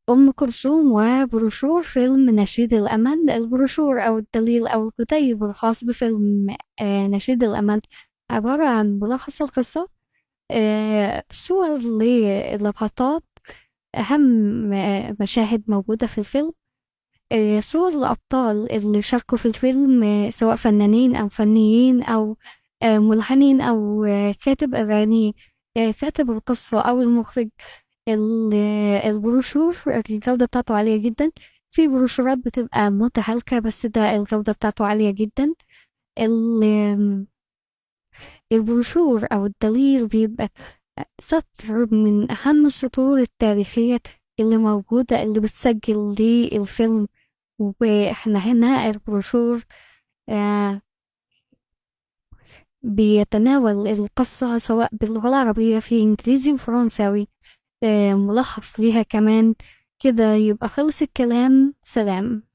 أم كلثوم وبروشور فيلم نشيد الأمل. البروشور أو الدليل أو الكتيب الخاص بفيلم نشيد الأمل عبارة عن ملخص القصة، صور للقطات، أهم مشاهد موجودة في الفيلم، صور الأبطال اللي شاركوا في الفيلم، سواء فنانين أو فنيين أو ملحنين أو كاتب أغاني، كاتب القصة أو المخرج. ال- البروشور الجودة بتاعته عالية جدا. في بروشورات بتبقى متهالكة بس ده الجودة بتاعته عالية جدا. ال- البروشور أو الدليل بيبقى سطر من أهم السطور التاريخية اللي موجودة، اللي بتسجل للفيلم. وإحنا هنا البروشور آه بيتناول القصة سواء باللغة العربية في إنجليزي وفرنساوي، ملخص ليها كمان. كده يبقى خلص الكلام، سلام.